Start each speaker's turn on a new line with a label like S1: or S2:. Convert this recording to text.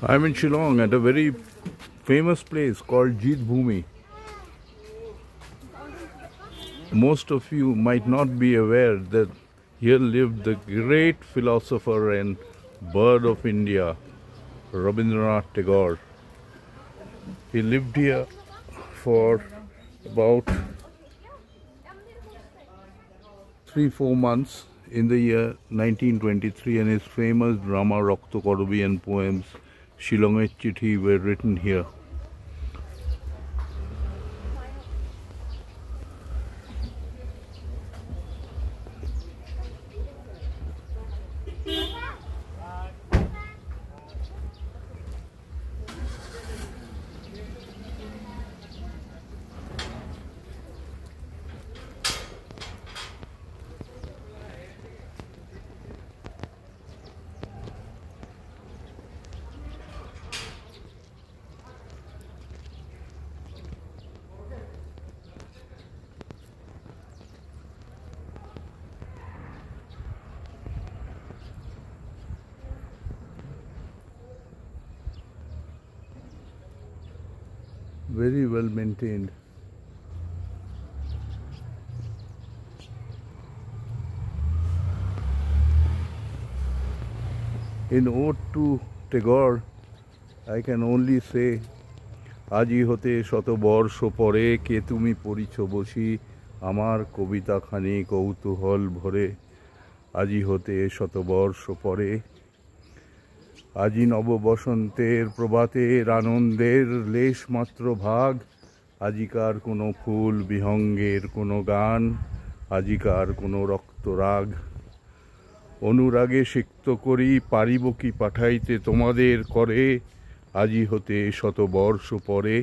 S1: I'm in Shillong at a very famous place called Jeet Bhumi. Most of you might not be aware that here lived the great philosopher and bird of India, Rabindranath Tagore. He lived here for about 3-4 months in the year 1923, and his famous drama Rakto Korobi and poems Shillonger Chithi were written here. Very well maintained. In ode to Tagore, I can only say, আজি হতে শত বর্ষ পরে কে তুমি পড়িছ বসি আমার কবিতাখানি কৌতূহল ভরে আজি হতে শত বর্ষ পরে আজি নব বসন্তের প্রভাতের আনন্দের লেশমাত্র ভাগ আজিকার কোনো ফুল বিহঙ্গের কোনো গান আজিকার কোনো রক্তরাগ অনুরাগে সিক্ত করি পারিব কি পাঠাইতে তোমাদের করে আজি হতে শত বর্ষ পরে